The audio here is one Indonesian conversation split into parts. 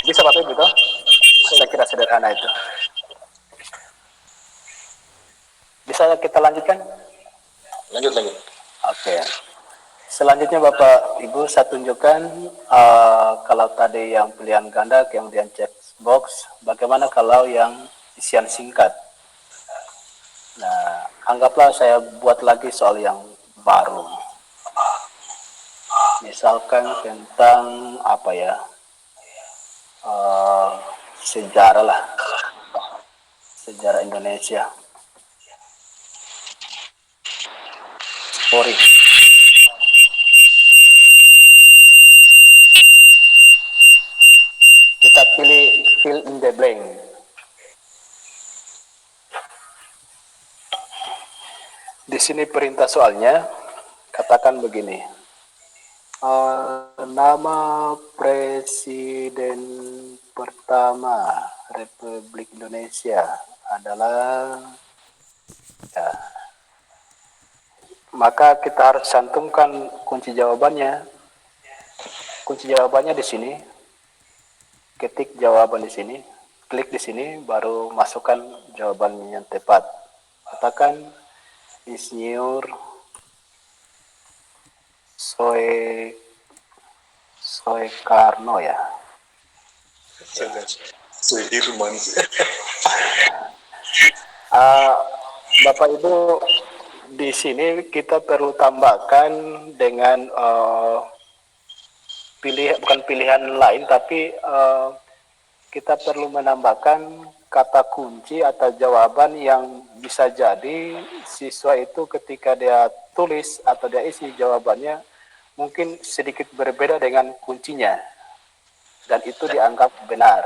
Bisa Bapak Ibu toh? Saya kira sederhana itu. Bisa kita lanjutkan? Lanjut. Oke. Selanjutnya Bapak Ibu saya tunjukkan kalau tadi yang pilihan ganda kemudian check box, bagaimana kalau yang isian singkat? Nah, anggaplah saya buat lagi soal yang baru. Misalkan tentang apa ya? Sejarah lah, sejarah Indonesia. Story. Kita pilih fill in the blank. Di sini perintah soalnya, katakan begini. Nama Presiden pertama Republik Indonesia adalah ya, maka kita harus cantumkan kunci jawabannya. Kunci jawabannya di sini. Ketik jawaban di sini, klik di sini, baru masukkan jawaban yang tepat. Katakan Insinyur Soekarno ya. Sudirman. Bapak Ibu, di sini kita perlu tambahkan dengan bukan pilihan lain, tapi kita perlu menambahkan kata kunci atau jawaban yang bisa jadi siswa itu ketika dia tulis atau dia isi jawabannya mungkin sedikit berbeda dengan kuncinya dan itu dianggap benar.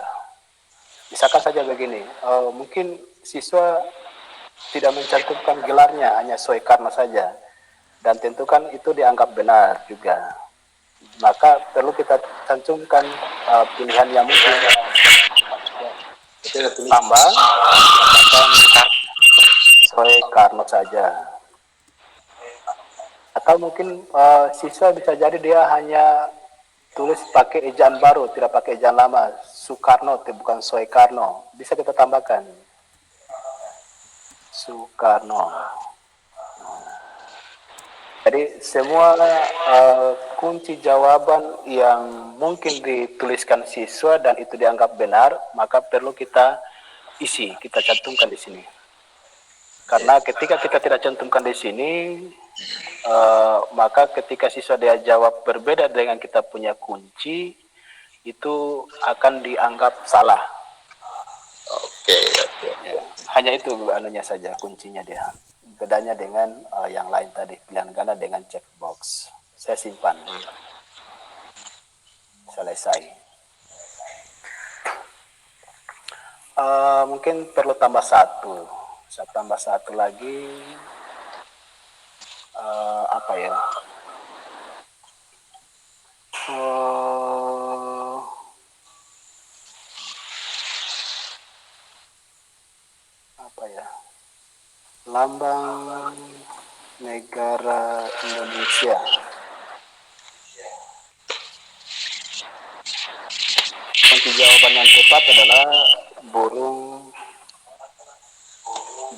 Misalkan saja begini, mungkin siswa tidak mencantumkan gelarnya, hanya Soekarno saja, dan tentukan itu dianggap benar juga. Maka perlu kita cantumkan pilihan yang mungkin tambah, katakan Soekarno saja. Atau mungkin siswa bisa jadi dia hanya tulis pakai ejaan baru, tidak pakai ejaan lama. Soekarno, bukan Soekarno. Bisa kita tambahkan. Soekarno. Jadi semua kunci jawaban yang mungkin dituliskan siswa dan itu dianggap benar, maka perlu kita isi, kita cantumkan di sini. Karena ketika kita tidak cantumkan di sini, maka ketika siswa dia jawab berbeda dengan kita punya kunci, itu akan dianggap salah. Oke. Ya, hanya itu anunya saja kuncinya dia. Bedanya dengan yang lain tadi, pilihan ganda dengan checkbox. Saya simpan. Selesai. Mungkin perlu tambah satu. Saya tambah satu lagi. Apa ya? Apa ya? Lambang negara Indonesia. Kunci jawaban yang tepat adalah burung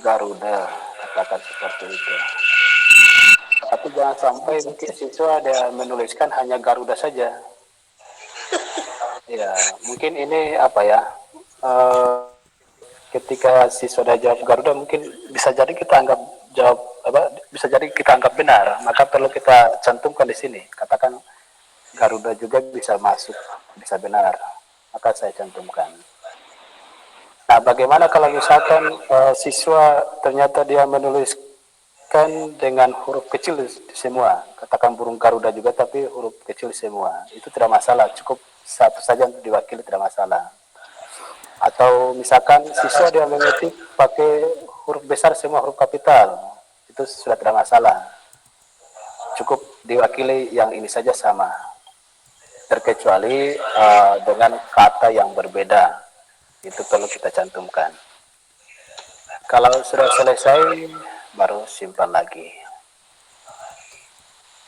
Garuda, katakan seperti itu. Tapi jangan sampai mungkin siswa ada menuliskan hanya Garuda saja. Ya, mungkin ini apa ya? Ketika siswa ada jawab Garuda, mungkin bisa jadi kita anggap jawab apa? Bisa jadi kita anggap benar. Maka perlu kita cantumkan di sini. Katakan Garuda juga bisa masuk, bisa benar. Maka saya cantumkan. Nah, bagaimana kalau misalkan siswa ternyata dia menuliskan dengan huruf kecil semua, katakan burung Garuda juga tapi huruf kecil semua, itu tidak masalah, cukup satu saja untuk diwakili tidak masalah. Atau misalkan siswa dia mengetik pakai huruf besar semua huruf kapital, itu sudah tidak masalah, cukup diwakili yang ini saja sama, terkecuali dengan kata yang berbeda. Itu perlu kita cantumkan. Kalau sudah selesai, baru simpan lagi.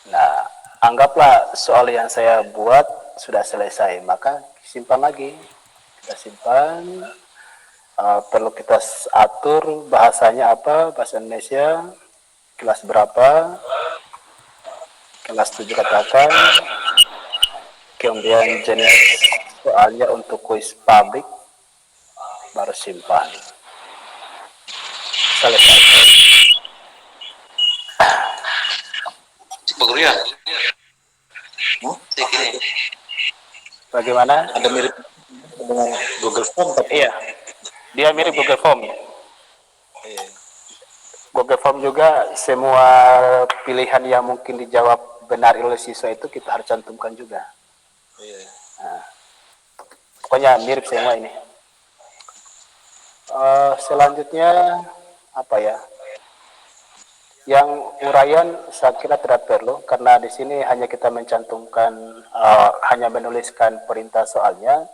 Nah, anggaplah soal yang saya buat sudah selesai, maka simpan lagi. Kita simpan, perlu kita atur bahasanya apa, bahasa Indonesia, kelas berapa, kelas 7 katakan, kemudian jenis soalnya untuk kuis publik, baru simpan. Selesai. Pak Guru ya? Ini Bagaimana? ada mirip dengan Google Form tapi Iya, dia mirip Google Form. iya. Google Form juga semua pilihan yang mungkin dijawab benar oleh siswa itu kita harus cantumkan juga. Iya. Pokoknya mirip semua ini. Selanjutnya apa ya? Yang uraian saya kira tidak perlu karena di sini hanya kita mencantumkan, hanya menuliskan perintah soalnya,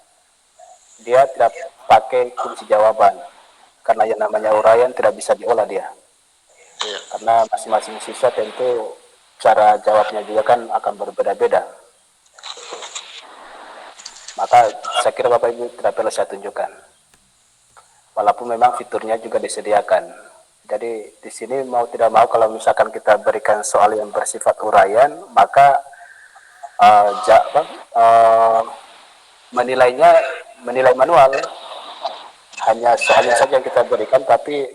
dia tidak pakai kunci jawaban karena yang namanya uraian tidak bisa diolah dia. Iya. Karena masing-masing siswa tentu cara jawabnya juga kan akan berbeda-beda. Maka saya kira Bapak Ibu tidak perlu saya tunjukkan. Walaupun memang fiturnya juga disediakan. Jadi di sini mau tidak mau kalau misalkan kita berikan soal yang bersifat uraian, maka menilai manual, hanya soalnya saja yang kita berikan, tapi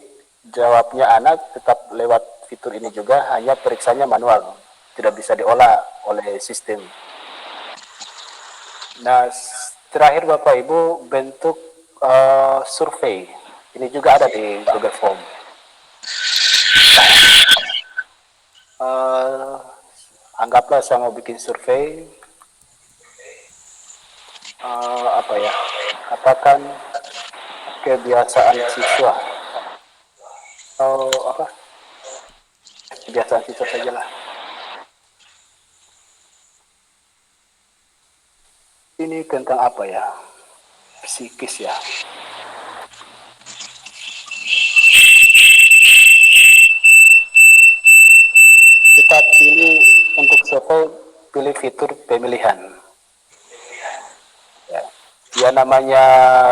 jawabnya anak tetap lewat fitur ini juga, hanya periksanya manual, tidak bisa diolah oleh sistem. Nah, terakhir Bapak Ibu, bentuk survei ini juga ada di Google Form. Anggaplah saya mau bikin survei, apa ya, katakan kebiasaan siswa atau apa, kebiasaan siswa sajalah. Ini tentang apa ya, psikis ya. Kita pilih untuk survei, pilih fitur pemilihan. Ya namanya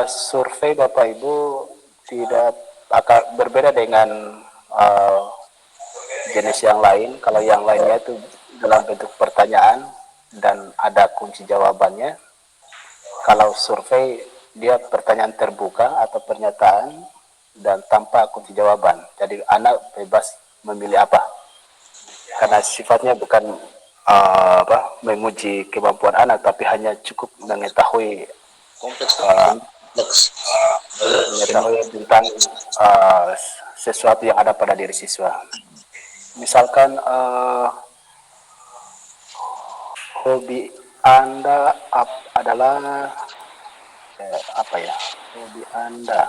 survei Bapak Ibu tidak akan berbeda dengan jenis yang lain. Kalau yang lainnya itu dalam bentuk pertanyaan dan ada kunci jawabannya. Kalau survei dia pertanyaan terbuka atau pernyataan dan tanpa kunci jawaban. Jadi anak bebas memilih apa. Karena sifatnya bukan menguji kemampuan anak, tapi hanya cukup mengetahui Kompleks mengetahui tentang sesuatu yang ada pada diri siswa. Misalkan hobi Anda adalah apa ya? Hobi Anda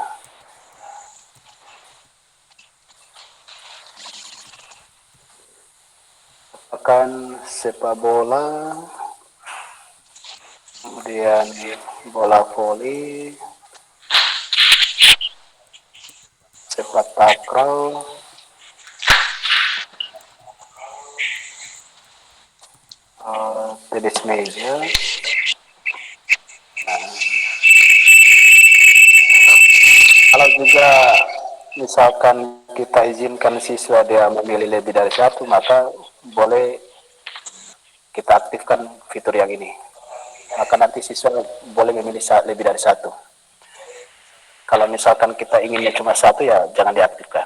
akan sepak bola, kemudian bola voli, sepak takraw, tenis meja. Kalau juga misalkan kita izinkan siswa dia memilih lebih dari satu, maka boleh kita aktifkan fitur yang ini. Maka nanti siswa boleh memilih lebih dari satu. Kalau misalkan kita inginnya cuma satu, ya jangan diaktifkan.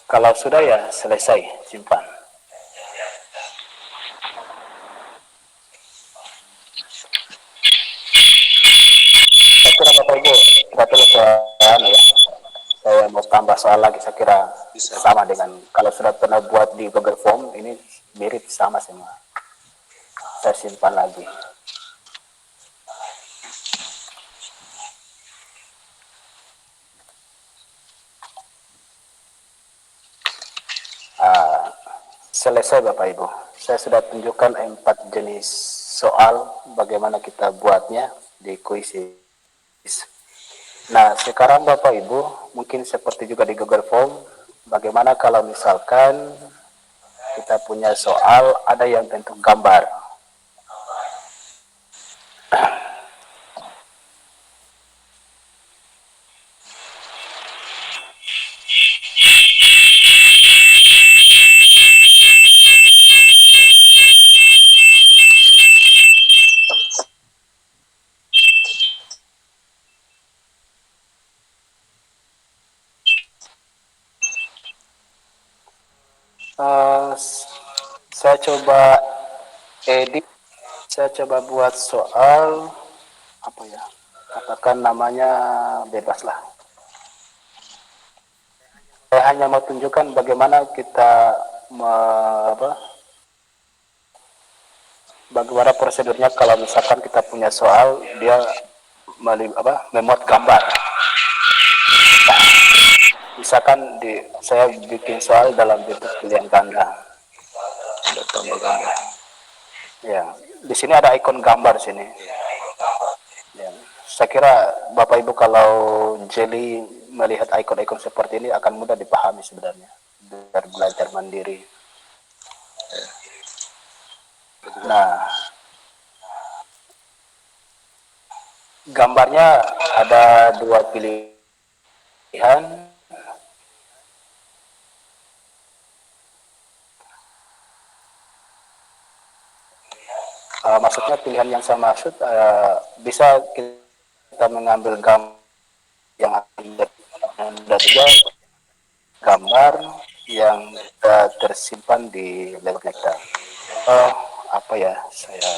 Kalau sudah ya selesai, simpan. Saya kira Bapak Ibu, tidak perlu saya mau tambah soal lagi, saya kira sama dengan kalau sudah pernah buat di Google Form, ini mirip sama semua. Saya simpan lagi. Selesai Bapak Ibu. Saya sudah tunjukkan 4 jenis soal bagaimana kita buatnya di kuisis. Nah, sekarang Bapak Ibu, mungkin seperti juga di Google Form, bagaimana kalau misalkan kita punya soal ada yang bentuk gambar. Eh, saya coba edit, saya coba buat soal apa ya? Katakan namanya bebas lah. Saya hanya mau tunjukkan bagaimana kita apa, bagaimana prosedurnya kalau misalkan kita punya soal dia memuat gambar. Misalkan saya bikin soal dalam bentuk pilihan ganda. Ada tambah gambar. Ya, di sini ada ikon gambar sini. Ya, saya kira Bapak Ibu kalau jeli melihat ikon-ikon seperti ini akan mudah dipahami sebenarnya. Biar belajar mandiri. Ya. Juga. Nah, gambarnya ada dua pilihan. Maksudnya pilihan yang saya maksud bisa kita mengambil gambar yang ada juga gambar yang tersimpan di laptop kita. Apa ya saya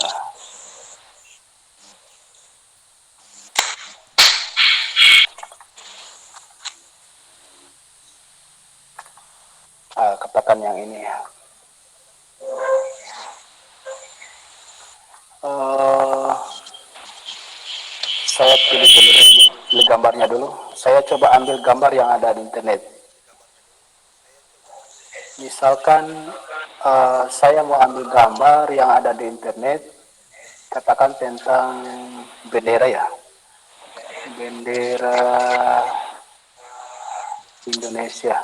katakan yang ini ya. Uh, saya pilih gambarnya dulu. Saya coba ambil gambar yang ada di internet. Misalkan saya mau ambil gambar yang ada di internet, katakan tentang bendera ya, bendera Indonesia.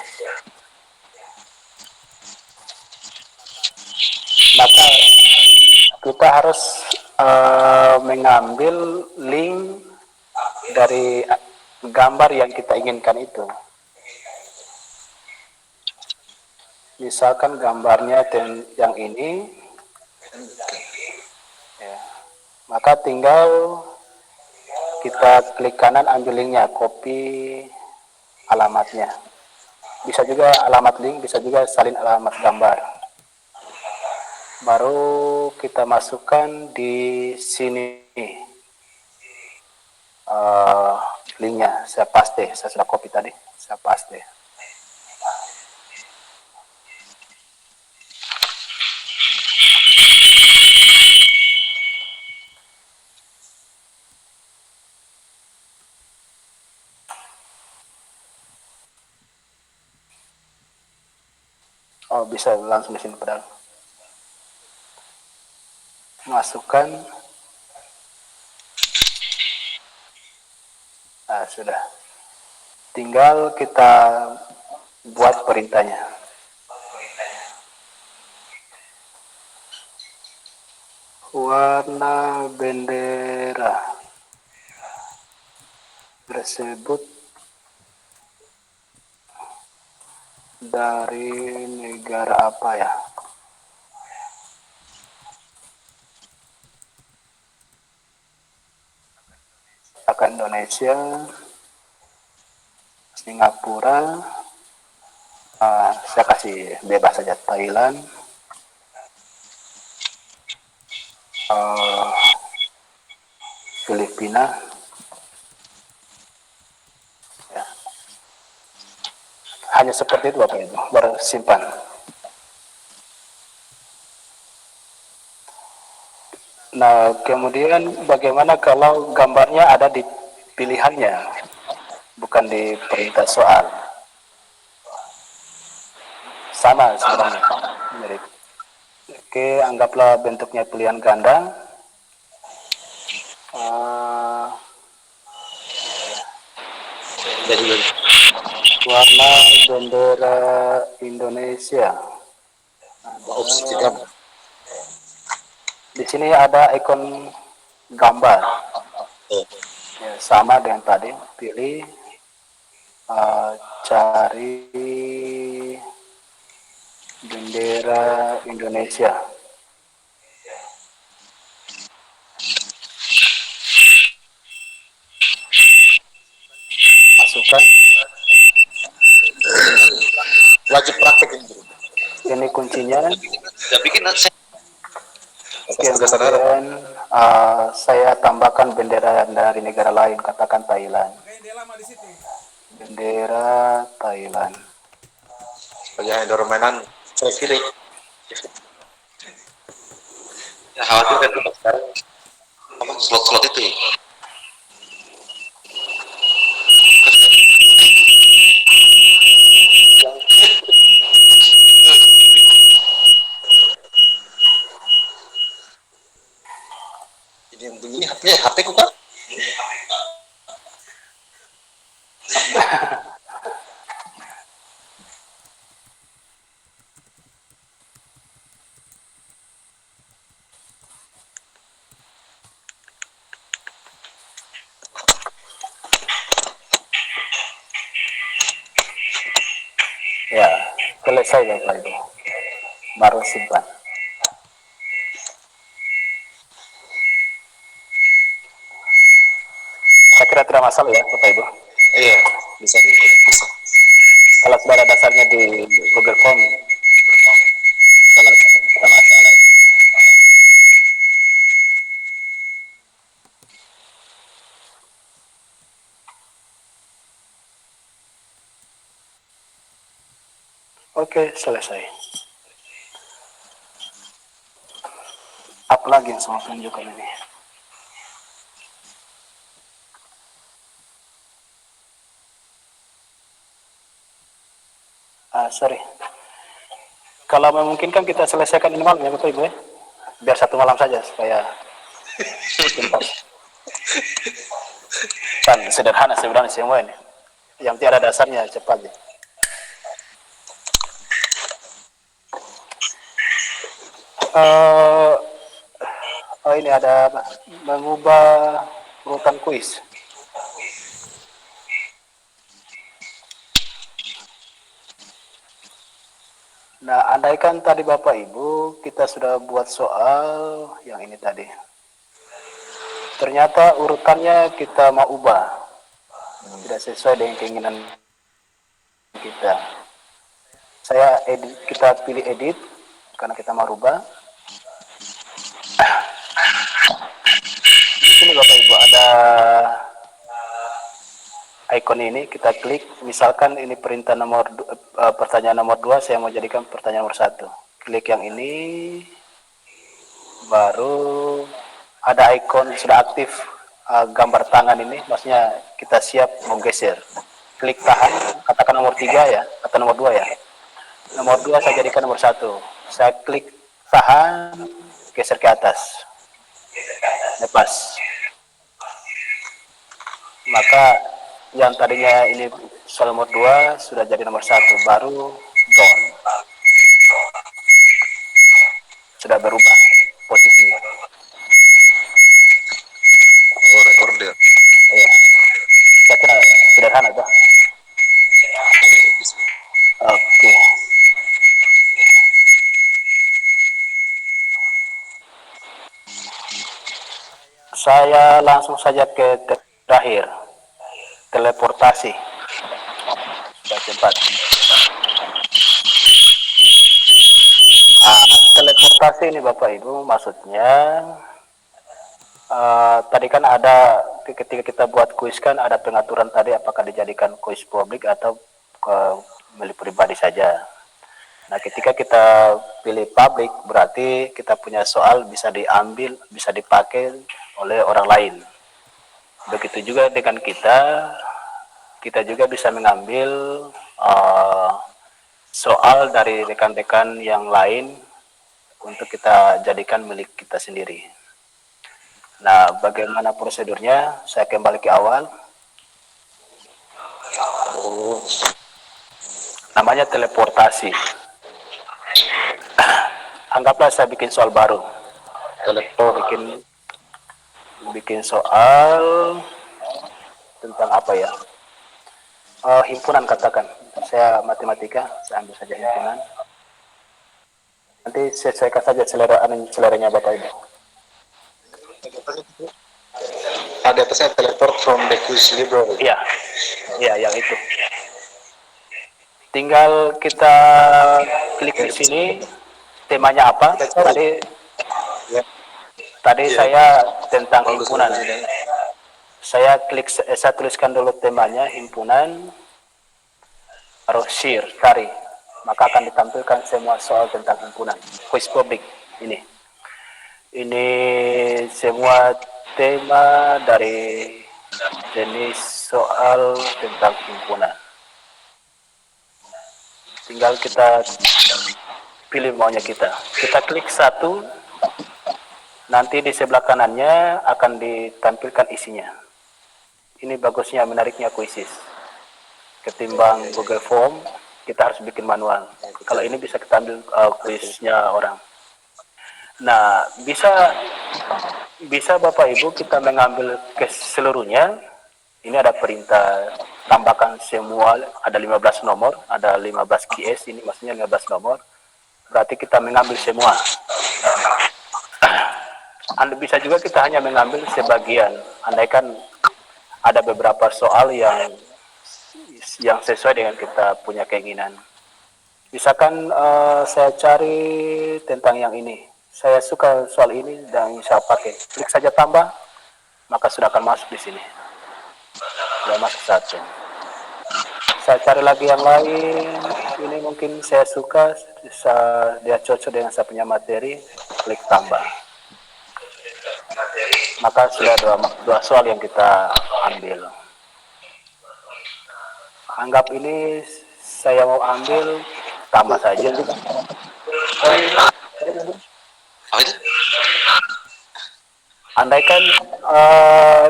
Maka kita harus mengambil link dari gambar yang kita inginkan itu. Misalkan gambarnya yang ini, ya, maka tinggal kita klik kanan ambil linknya, copy alamatnya. Bisa juga alamat link, bisa juga salin alamat gambar. Baru kita masukkan di sini uh, linknya. Saya paste, saya sudah copy tadi, saya paste. Oh, bisa langsung di sini padahal. Masukkan. Nah, sudah. Tinggal kita buat perintahnya. Warna bendera tersebut dari negara apa ya? Akan Indonesia, Singapura, saya kasih bebas saja Thailand, uh, Filipina, ya. Hanya seperti itu Bapak Ibu, baru simpan. Nah, kemudian bagaimana kalau gambarnya ada di pilihannya, bukan di perintah soal? Sama sebenarnya, mirip. Oke, anggaplah bentuknya pilihan ganda. Ada juga. Warna bendera Indonesia. Opsi tiga. Di sini ada ikon gambar. Oh. Ya, sama dengan tadi. Pilih, cari bendera Indonesia. Masukkan. Wajib praktek ini. Ini kuncinya. Saya bikin saya negara. Kemudian saya tambahkan bendera dari negara lain, katakan Thailand. Bendera Thailand. Sebagai ada permainan saya pilih. Ya khawatir kan dulu sekarang apa slot-slot itu ya. Ini yang bunyi HP ku kan? Ya, selesai Bapak Ibu. Baru simpan. Saya kira tidak masalah ya Bapak Ibu. Iya, bisa. Kalau sudah ada dasarnya di Google Form, tidak masalah. Oke, selesai. Up lagi yang saya tunjukkan ini. Sorry. Kalau memungkinkan kita selesaikan ini malam ya Bapak Ibu ya. Biar satu malam saja supaya tuntas. Kan sederhana sebenarnya semua ini. Yang tiada dasarnya cepat ya. Ini ada mengubah urutan kuis. Nah, andaikan tadi Bapak Ibu kita sudah buat soal yang ini tadi. Ternyata urutannya kita mau ubah. Tidak sesuai dengan keinginan kita. Kita pilih edit karena kita mau rubah. Di sini Bapak Ibu ada icon ini, kita klik. Misalkan ini pertanyaan nomor 2, saya mau jadikan pertanyaan nomor 1. Klik yang ini, baru ada icon sudah aktif gambar tangan ini, maksudnya kita siap mau geser. Klik tahan, katakan nomor 3 ya, atau nomor 2 ya. Nomor 2 saya jadikan nomor 1. Saya klik tahan, geser ke atas. Lepas. Maka yang tadinya ini soal nomor 2 sudah jadi nomor 1, baru down. Sudah berubah posisinya. Order. Iya. Saya kira sederhana tuh. Oke. Saya langsung saja ke terakhir. Teleportasi. Sudah cepat. Teleportasi ini Bapak Ibu maksudnya tadi kan ada ketika kita buat kuis kan ada pengaturan tadi apakah dijadikan kuis publik atau milik pribadi saja. Nah, ketika kita pilih publik berarti kita punya soal bisa diambil, bisa dipakai oleh orang lain. Begitu juga dengan kita juga bisa mengambil soal dari rekan-rekan yang lain untuk kita jadikan milik kita sendiri. Nah, bagaimana prosedurnya? Saya kembali ke awal. Namanya teleportasi. Anggaplah saya bikin soal baru. Bikin soal tentang apa ya? Himpunan katakan. Saya matematika, saya ambil saja himpunan. Nanti sesuaikan saja seleranya Bapak Ibu. Ada atasnya teleport from the quiz library. Iya, iya yang itu. Tinggal kita klik di sini temanya apa. Kita cari. Tadi Ya. tadi Iya. saya tentang Bagus himpunan. bagus ini. Saya tuliskan dulu temanya himpunan, baru share cari, maka akan ditampilkan semua soal tentang himpunan. Quiz publik ini. Ini semua tema dari jenis soal tentang himpunan. Tinggal kita pilih maunya kita. Kita klik satu, nanti di sebelah kanannya akan ditampilkan isinya. Ini bagusnya, menariknya kuisis. Ketimbang Google Form, kita harus bikin manual. Kalau ini bisa kita ambil kuisnya orang. Nah, bisa Bapak Ibu kita mengambil ke seluruhnya. Ini ada perintah tambahkan semua, ada 15 nomor, ada 15 QS, ini maksudnya 15 nomor. Berarti kita mengambil semua. Anda bisa juga kita hanya mengambil sebagian. Andaikan ada beberapa soal yang sesuai dengan kita punya keinginan. Misalkan saya cari tentang yang ini. Saya suka soal ini dan saya pakai. Klik saja tambah, maka sudah akan masuk di sini. Sudah masuk satu. Saya cari lagi yang lain. Ini mungkin saya suka, dia cocok dengan saya punya materi. Klik tambah. Maka sudah dua soal yang kita ambil. Anggap ini saya mau ambil, tambah saja. Apa itu? Andaikan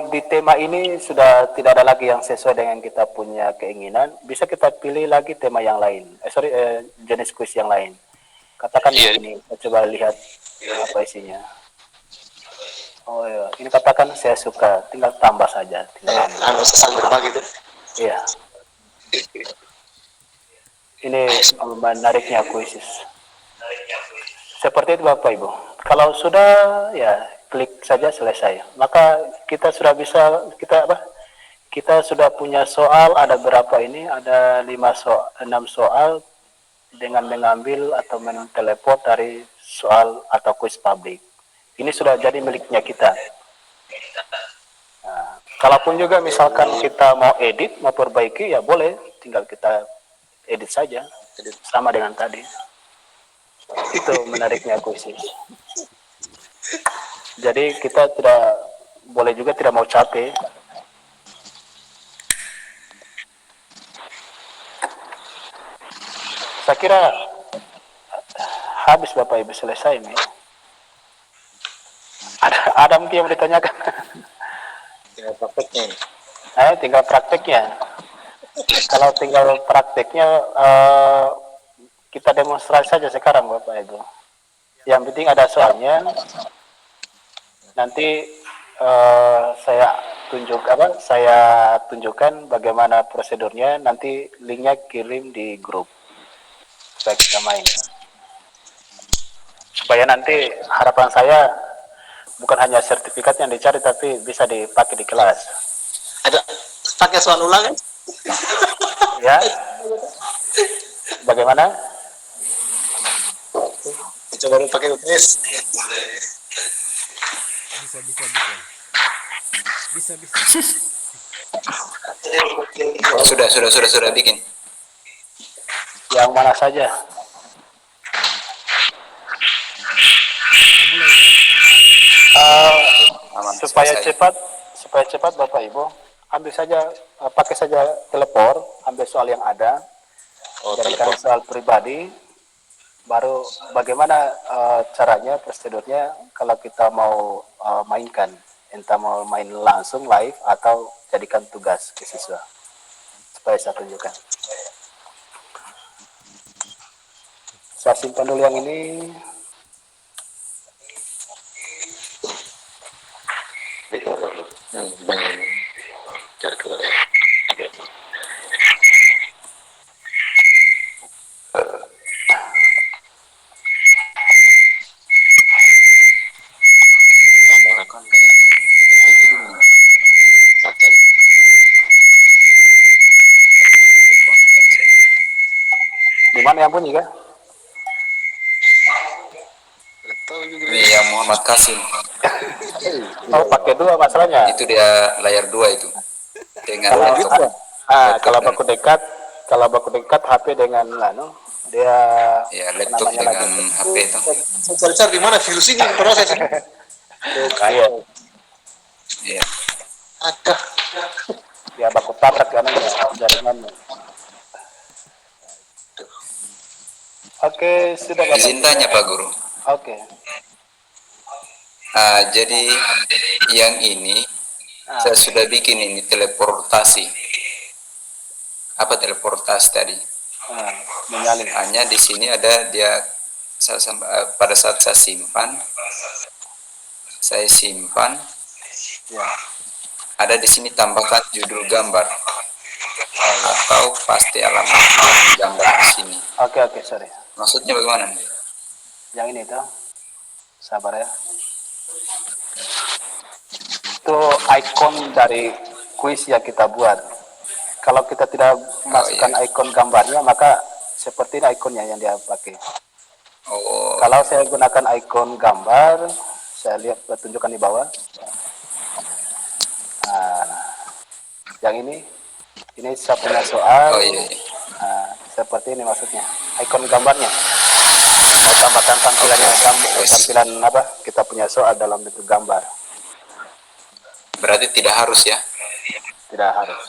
di tema ini sudah tidak ada lagi yang sesuai dengan kita punya keinginan, bisa kita pilih lagi tema yang lain. Jenis kuis yang lain. Katakan Iya. ini, kita coba lihat apa isinya. Oh iya, ini katakan saya suka, tinggal tambah saja, tinggal ambil. Anu sesang berbagi itu. Iya. Ini menariknya kuisis. Seperti itu Bapak Ibu. Kalau sudah, ya klik saja selesai. Maka kita sudah bisa, kita sudah punya soal, ada berapa ini? Ada 6 soal dengan mengambil atau menteleport dari soal atau kuis publik. Ini sudah jadi miliknya kita. Nah, kalaupun juga misalkan kita mau edit, mau perbaiki, ya boleh, tinggal kita edit saja, sama dengan tadi. Itu menariknya kuisis. Jadi kita boleh juga tidak mau capek. Saya kira habis Bapak Ibu, selesai nih. Ada mungkin yang mau ditanyakan. Tinggal prakteknya ini. Tinggal prakteknya. Kalau tinggal prakteknya, kita demonstrasi saja sekarang Bapak Ibu. Yang penting ada soalnya. Nanti saya tunjukkan bagaimana prosedurnya. Nanti linknya kirim di grup supaya kita main. Supaya nanti harapan saya bukan hanya sertifikat yang dicari, tapi bisa dipakai di kelas. Ada pakai soal ulang kan? Ya, bagaimana? Coba lu pakai UTS. Bisa. Oh, sudah bikin. Yang mana saja? Aman, supaya selesai. cepat Bapak Ibu, ambil saja, pakai saja teleport, ambil soal yang ada, jadikan Telepon. soal pribadi. Baru bagaimana caranya, prosedurnya kalau kita mau mainkan, entah mau main langsung live atau jadikan tugas ke siswa. Supaya saya tunjukkan. Saya simpan dulu yang ini. Cari keluar. Di mana yang bunyi kan? Ini yang Muhammad Kasim. Oh, pakai dua masalahnya. Itu dia layar 2 itu. Dengan Kalau laptop. kalau Dan baku dekat HP dengan dia ya apa laptop namanya lagi dengan itu? HP itu. Saya cari-cari di mana virus ini proses ini. Iya, Iya. Ada. dia baku tabrak jaringannya. Oke, sudah Bapak. Izin tanya Pak Guru. Oke. Jadi yang ini saya sudah bikin ini teleportasi. Apa teleportasi tadi? Menyalin. Hanya di sini ada dia pada saat saya simpan Ya. ada di sini tambahkan judul gambar atau pasti alamat gambar di sini. Oke, sorry. Maksudnya bagaimana nih? Yang ini tuh, sabar ya. Itu ikon dari kuis yang kita buat. Kalau kita tidak masukkan iya. ikon gambarnya, maka seperti ini ikonnya yang dia pakai. Kalau Iya. saya gunakan ikon gambar, saya lihat tunjukkan di bawah. Yang ini saya punya soal. Iya. Seperti ini maksudnya. Ikon gambarnya. Mau tambahkan tampilannya, tampilan apa? Kita punya soal dalam bentuk gambar. Berarti tidak harus ya? Tidak harus.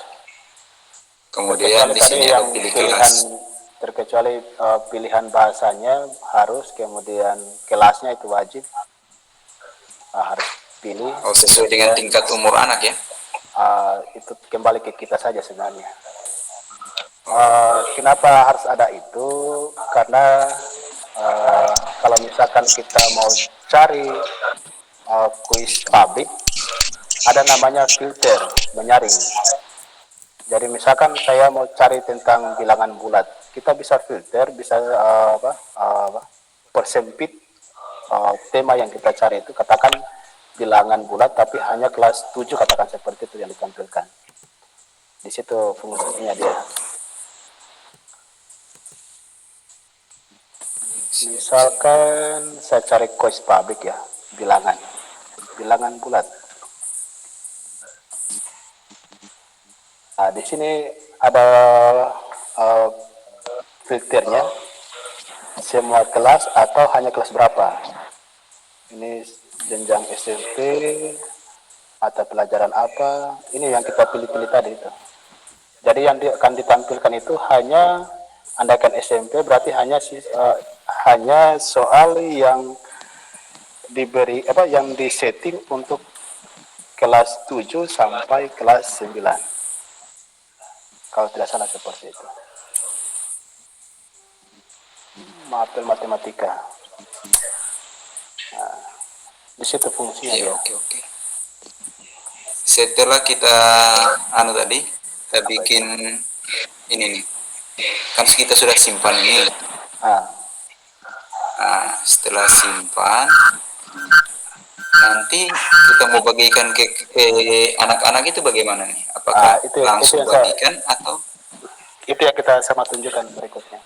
Kemudian di sini ada pilih kelas. Terkecuali pilihan bahasanya harus, kemudian kelasnya itu wajib harus pilih. Sesuai dengan tingkat umur anak ya? Itu kembali ke kita saja sebenarnya. Kenapa harus ada itu? Karena kalau misalkan kita mau cari kuis publik, ada namanya filter menyaring. Jadi misalkan saya mau cari tentang bilangan bulat, kita bisa filter, bisa persempit tema yang kita cari itu, katakan bilangan bulat tapi hanya kelas 7, katakan seperti itu yang ditampilkan. Di situ fungsinya dia. Misalkan saya cari kuis publik ya, bilangan bulat. Nah, di sini ada filternya, semua kelas atau hanya kelas berapa. Ini jenjang SMP, mata pelajaran apa, ini yang kita pilih-pilih tadi itu. Jadi yang akan ditampilkan itu hanya, andaikan SMP berarti hanya soal yang diberi yang disetting untuk kelas 7 sampai kelas 9. Kalau tidak salah seperti itu. Matematika. Nah, di situ fungsinya dia. Oke. Setelah kita tadi kita bikin ini nih. Kan kita sudah simpan ini. Setelah simpan, nanti kita mau bagikan ke anak-anak itu bagaimana nih? Apakah langsung bagikan atau? Itu yang kita sama tunjukkan berikutnya.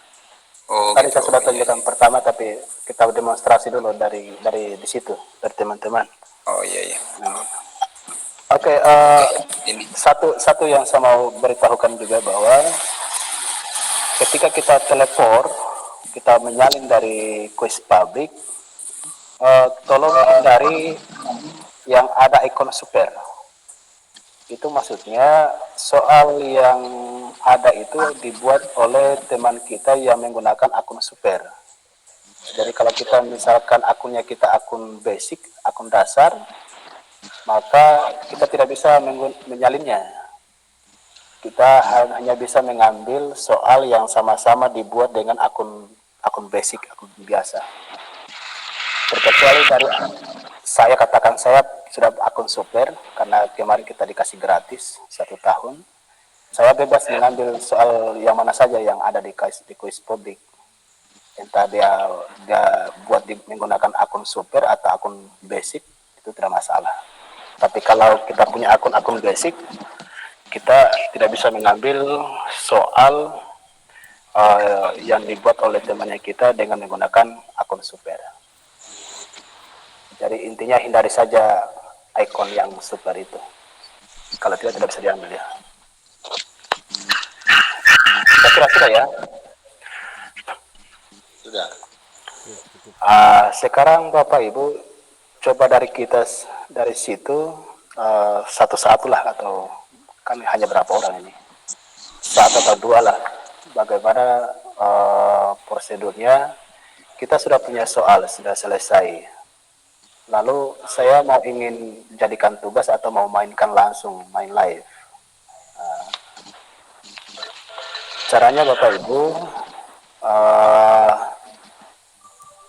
Tadi Gitu. saya sudah tunjukkan pertama, tapi kita demonstrasi dulu dari di situ, dari teman-teman. Iya. Oke, ini satu yang saya mau beritahukan juga bahwa ketika kita teleport, kita menyalin dari kuis publik, tolong hindari yang ada ikon super. Itu maksudnya soal yang ada itu dibuat oleh teman kita yang menggunakan akun super. Jadi kalau kita misalkan akunnya kita akun basic, akun dasar, maka kita tidak bisa menyalinnya. Kita hanya bisa mengambil soal yang sama-sama dibuat dengan akun basic, akun biasa. Terkecuali dari saya sudah akun super, karena kemarin kita dikasih gratis 1 tahun. Saya bebas mengambil soal yang mana saja yang ada di kuis publik. Entah dia buat menggunakan akun super atau akun basic, itu tidak masalah. Tapi kalau kita punya akun basic, kita tidak bisa mengambil soal yang dibuat oleh temannya kita dengan menggunakan akun super. Jadi intinya hindari saja ikon yang super itu. Kalau tidak bisa diambil ya. Saya kira sudah ya. Sudah. Sekarang Bapak Ibu coba dari situ satu-satu lah, atau kami hanya berapa orang ini, satu atau dua lah, bagaimana prosedurnya. Kita sudah punya soal, sudah selesai, lalu saya mau ingin jadikan tugas atau mau mainkan langsung, main live. Caranya Bapak Ibu uh,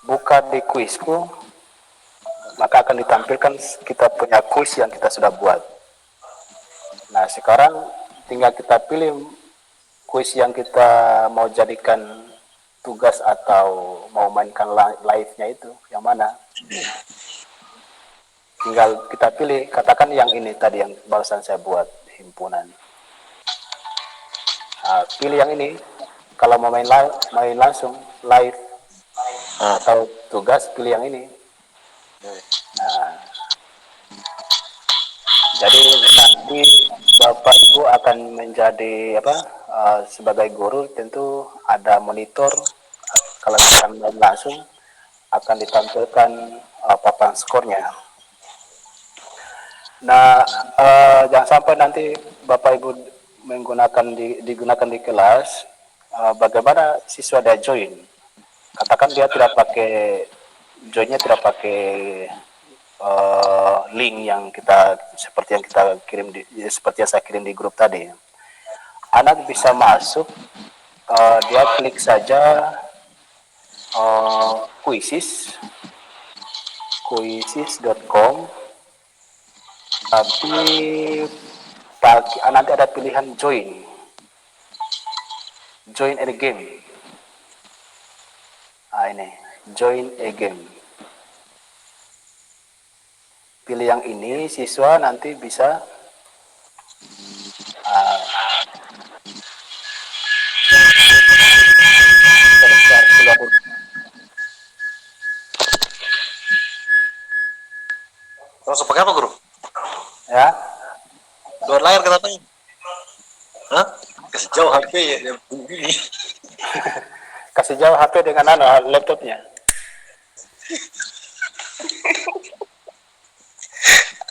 buka di kuisku, maka akan ditampilkan kita punya kuis yang kita sudah buat. Nah, sekarang tinggal kita pilih kuis yang kita mau jadikan tugas atau mau mainkan live-nya itu yang mana. Tinggal kita pilih, katakan yang ini tadi yang barusan saya buat, himpunan. Nah, pilih yang ini. Kalau mau main langsung live atau tugas, pilih yang ini. Nah, jadi nanti Bapak Ibu akan menjadi sebagai guru, tentu ada monitor. Kalau misalkan main langsung akan ditampilkan papan skornya. Nah, jangan sampai nanti Bapak Ibu digunakan di kelas, bagaimana siswa dia join. Katakan dia tidak pakai joinnya, tidak pakai link yang seperti yang saya kirim di grup tadi. Anak bisa masuk, dia klik saja quizzes.com, tapi nanti ada pilihan join a game. Ini join a game. Pilih yang ini, siswa nanti bisa Langsung pakai apa, Guru? ya. Luar layar katanya. Hah? Kasih jauh HP ya, begini. Kasih jauh HP dengan laptopnya.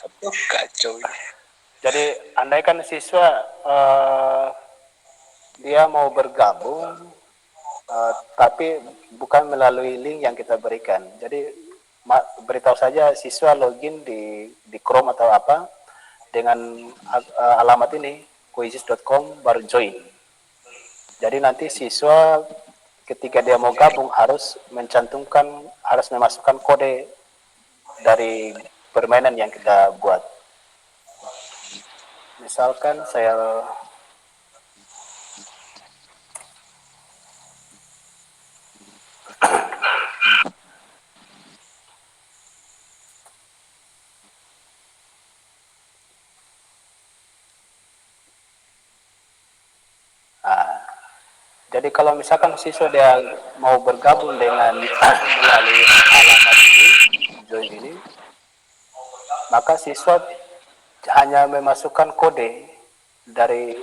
Aduh, kacau ini. Jadi andaikan siswa dia mau bergabung, tapi bukan melalui link yang kita berikan. Jadi beritahu saja siswa login di Chrome atau apa dengan alamat ini quizzes.com baru join. Jadi nanti siswa ketika dia mau gabung harus memasukkan kode dari permainan yang kita buat. Misalkan saya jadi kalau misalkan siswa dia mau bergabung dengan melalui alamat ini, join ini, maka siswa hanya memasukkan kode dari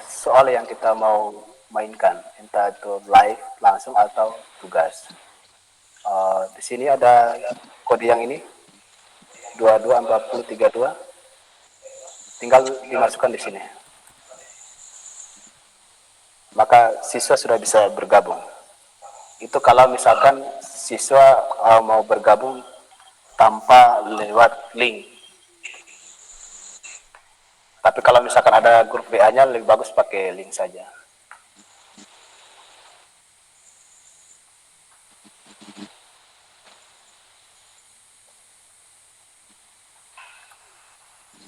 soal yang kita mau mainkan, entah itu live langsung atau tugas. Di sini ada kode yang ini 224032, tinggal dimasukkan di sini. Maka siswa sudah bisa bergabung. Itu kalau misalkan siswa mau bergabung tanpa lewat link. Tapi kalau misalkan ada grup WA-nya, lebih bagus pakai link saja.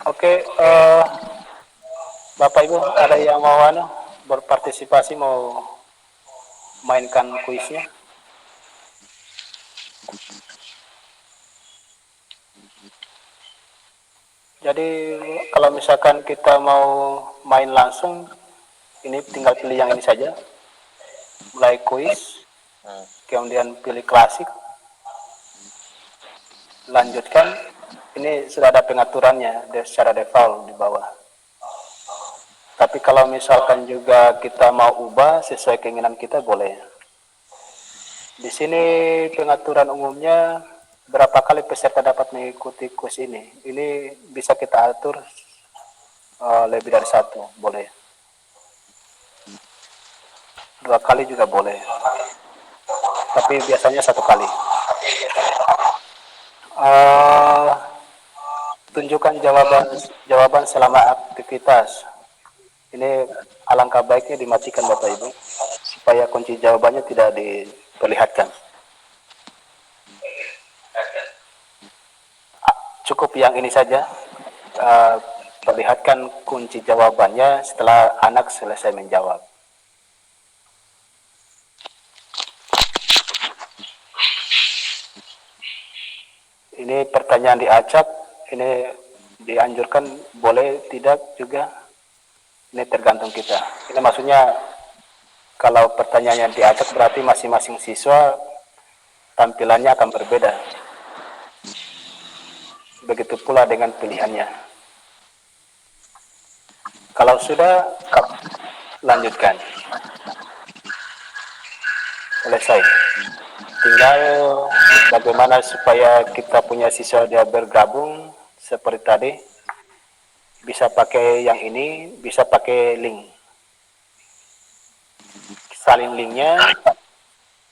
Oke, Bapak Ibu ada yang mau berpartisipasi, mau mainkan kuisnya? Jadi kalau misalkan kita mau main langsung, ini tinggal pilih yang ini saja, mulai kuis, kemudian pilih klasik, lanjutkan, ini sudah ada pengaturannya secara default di bawah. Tapi kalau misalkan juga kita mau ubah sesuai keinginan kita boleh. Di sini pengaturan umumnya berapa kali peserta dapat mengikuti kurs ini. Ini bisa kita atur lebih dari satu, boleh. 2 kali juga boleh. Tapi biasanya 1 kali. Uh, tunjukkan jawaban selama aktivitas. Ini alangkah baiknya dimatikan Bapak Ibu supaya kunci jawabannya tidak diperlihatkan. Cukup yang ini saja. Perlihatkan kunci jawabannya setelah anak selesai menjawab. Ini pertanyaan diacak, ini dianjurkan boleh tidak juga. Ini tergantung kita. Ini maksudnya kalau pertanyaannya diacak berarti masing-masing siswa tampilannya akan berbeda. Begitu pula dengan pilihannya. Kalau sudah, lanjutkan. Selesai. Tinggal bagaimana supaya kita punya siswa dia bergabung seperti tadi. Bisa pakai yang ini, bisa pakai link. Salin linknya,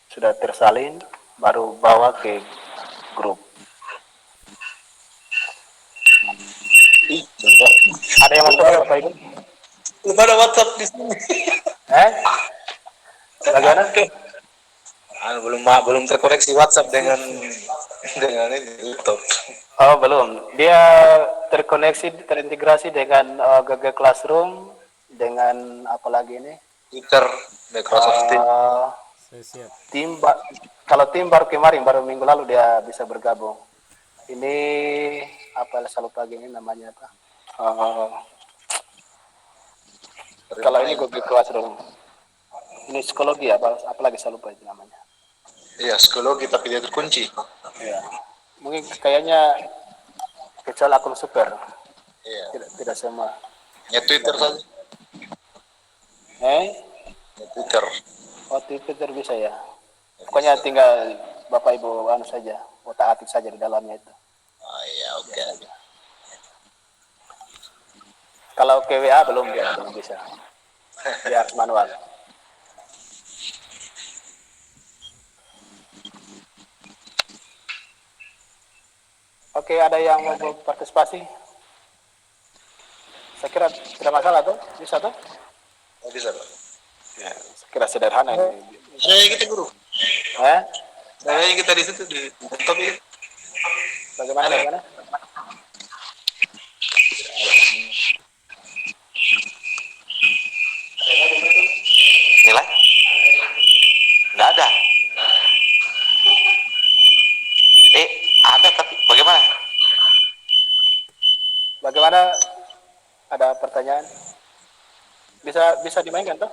sudah tersalin, baru bawa ke grup. Ada yang mau coba Bapak Ibu? Belum ada WhatsApp di sini. Bagaimana? Belum terkoneksi WhatsApp dengan ini laptop. Oh belum, dia terkoneksi, terintegrasi dengan Google Classroom, dengan apa lagi ini? Twitter, Microsoft Teams. Kalau tim baru kemarin, baru minggu lalu dia bisa bergabung. Ini apa saya lupa lagi ini namanya apa? Kalau ini Google Classroom, ini psikologi apa lagi saya lupa itu namanya. Iya, psikologi tapi dia terkunci. Ya, mungkin kayaknya kecuali akun super. Iya. Tidak semua. Ya Twitter saja. Ya Twitter. Oh Twitter bisa ya. Pokoknya tinggal Bapak Ibu anu saja, otak-atik saja di dalamnya itu. Oh iya, oke. Kalau ke WA belum bisa. Dia harus manual. Oke, ada yang mau berpartisipasi? Saya kira tidak masalah tuh, bisa tuh? Oh, bisa, Pak. Ya, saya kira sederhana ini. Ada yang kita guru. Ada yang kita di situ di laptop ini. Bagaimana? Nilai? Nggak ada. Ada tapi bagaimana? Bagaimana? Ada pertanyaan? Bisa dimainkan tuh?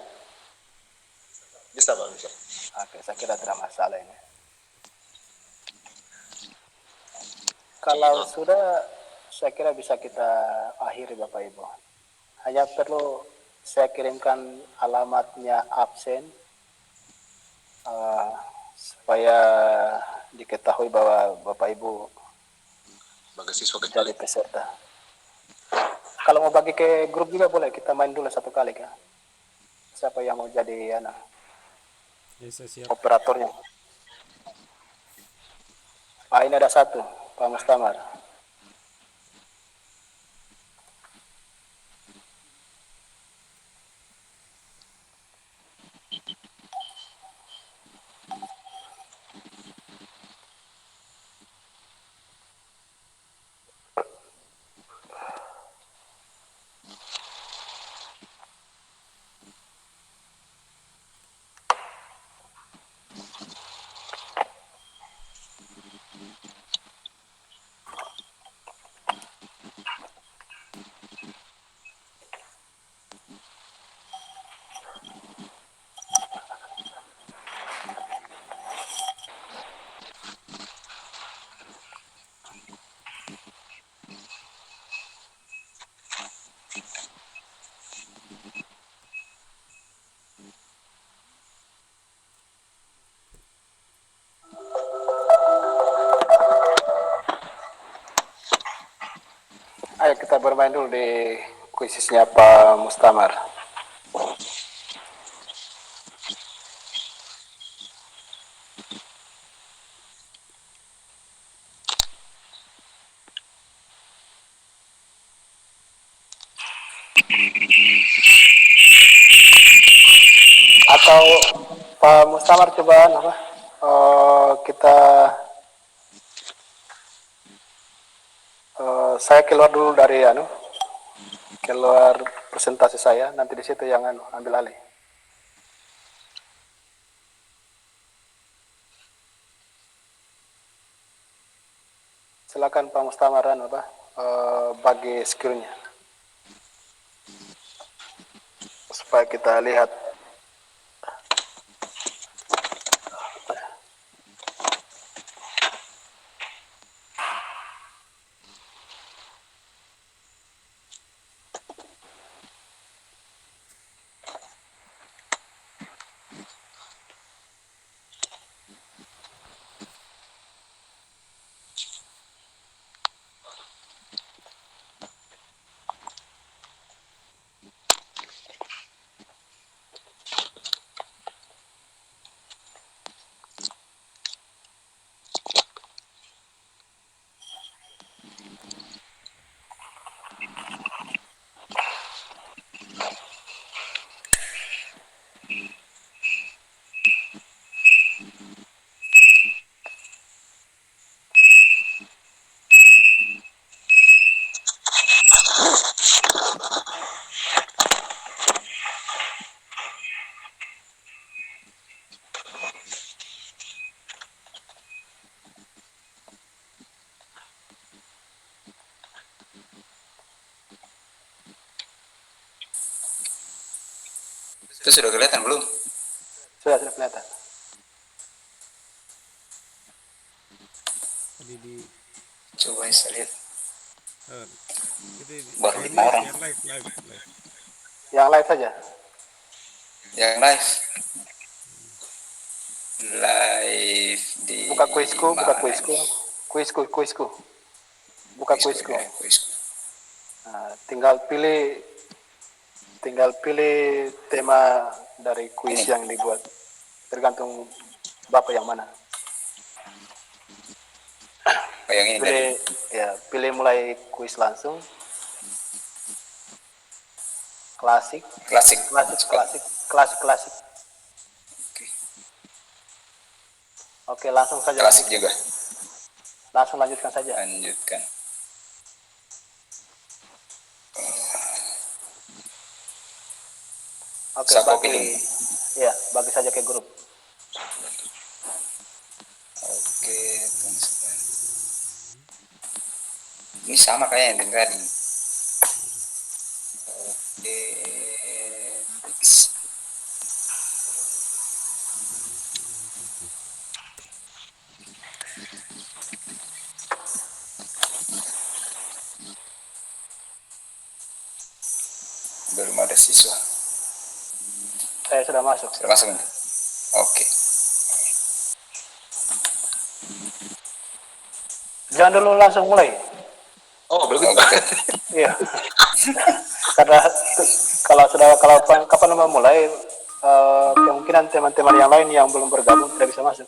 Bisa, Pak, bisa. Oke, saya kira tidak masalah ini. Kalau sudah, saya kira bisa kita akhiri Bapak Ibu. Hanya perlu saya kirimkan alamatnya absen supaya diketahui bahwa Bapak Ibu sebagai siswa jadi kembali. peserta. Kalau mau bagi ke grup juga boleh, kita main dulu 1 kali kan. Siapa yang mau jadi operatornya? Ini ada 1, Pak Mustamar. Ayo kita bermain dulu di kuisisnya Pak Mustamar. Atau Pak Mustamar cobaan apa? Kita saya keluar dulu dari keluar presentasi saya, nanti di situ yang ambil alih. Silakan Pak Mustamaran bagi skillnya supaya kita lihat. Itu sudah kelihatan belum? Sudah kelihatan. Coba saya lihat. Baru Ini 5 orang. yang live. Yang live saja. Yang live. Live di Buka kuisku, buka mana kuisku. ini? Kuisku. Buka kuisku. Ya, kuisku. Nah, tinggal pilih tema dari kuis Ini. yang dibuat. Tergantung Bapak yang mana. Oh, yang ini tadi. Pilih mulai kuis langsung. Klasik. Klasik. Oke, langsung saja. Klasik juga. Langsung lanjutkan saja. Lanjutkan. Oke, Sako bagi pilih. bagi saja ke grup. Oke, tunggu sebentar. Ini sama kayak yang tadi. Oke. Fix. Belum ada siswa. Saya sudah masuk. Sudah masuk nih? Oke. Jangan dulu langsung mulai. Oh, begitu. Iya. Karena kapan mau mulai, kemungkinan teman-teman yang lain yang belum bergabung tidak bisa masuk.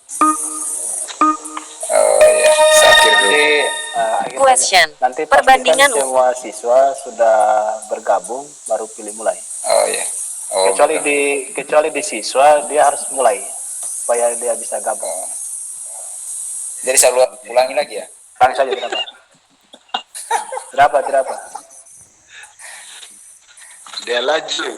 Oh ya, saya kira dulu. Jadi Question. nanti Perbandingan pastikan semua siswa sudah bergabung baru pilih mulai. Oh ya. Oh, Kecuali di siswa dia harus mulai supaya dia bisa gabung. Oh. Jadi saya ulangi lagi ya. Ulangi saja tidak apa. Dia laju.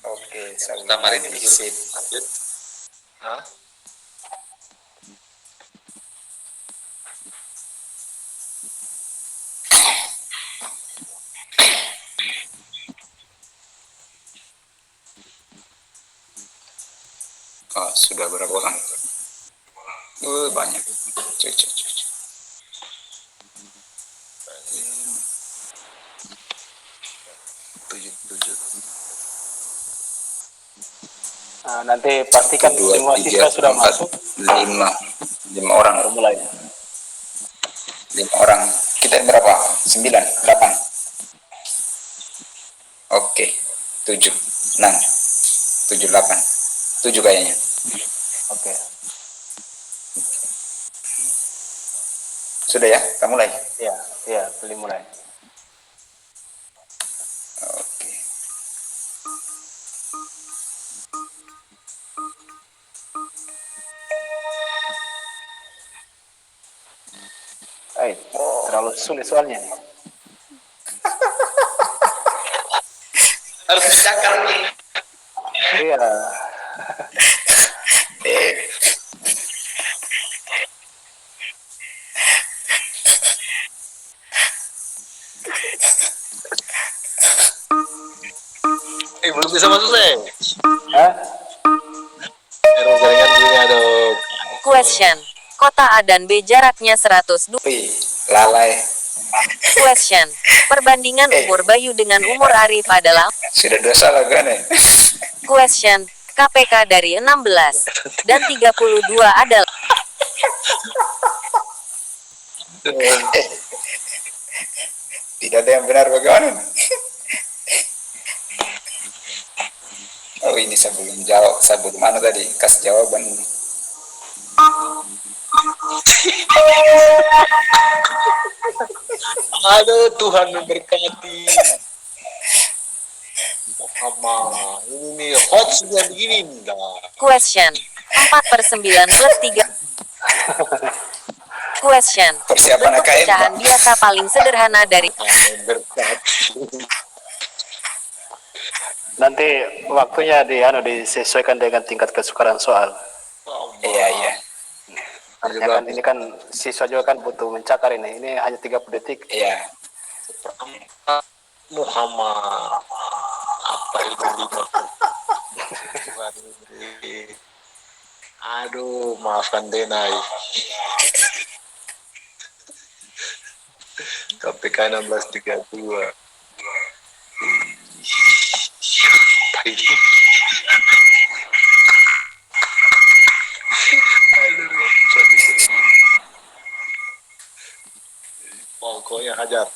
Oke, saya Kita mari ulangi. dulu. Sip. Lanjut. Hah? Oh, sudah berapa orang? Banyak. Cuy. Tujuh. Nah, nanti pastikan 1, 2, semua 3, siswa sudah 4, masuk 5 orang. baru mulai. 5 orang. Kita berapa? 9, 8. Oke. 7, 6, 7, 8. 7 kayaknya. Oke. Sudah ya? Kita mulai. Iya, iya, boleh mulai. Oke. Terlalu sulit soalnya nih. Harus dicakar nih. Iya. Belum bisa masuk saya. Hah? Jaringan gini aduh. Question. Kota A dan B jaraknya 102. Wih, lalai. Question. Perbandingan umur Bayu dengan umur Arif adalah. Sudah 2 salah kan ya? Question. KPK dari 16 dan 32 adalah. Tidak ada yang benar bagaimana? Oh ini sebelum jawab, sebelum mana tadi kasih jawaban. Aduh, Tuhan memberkati. Mama, ini nih hot sudah begini enggak. Question. 4/9 plus 3. Question. Persiapan Bentuk AKM, pecahan Pak. biasa paling sederhana dari. Memberkati. Nanti waktunya disesuaikan dengan tingkat kesukaran soal. Iya, iya. Artinya kan ini kan siswa juga kan butuh mencakar ini. Ini hanya 30 detik. Iya. Muhammad apa itu lima. Aduh, maafkan Denai. KPK 1632. Pokoknya hajar.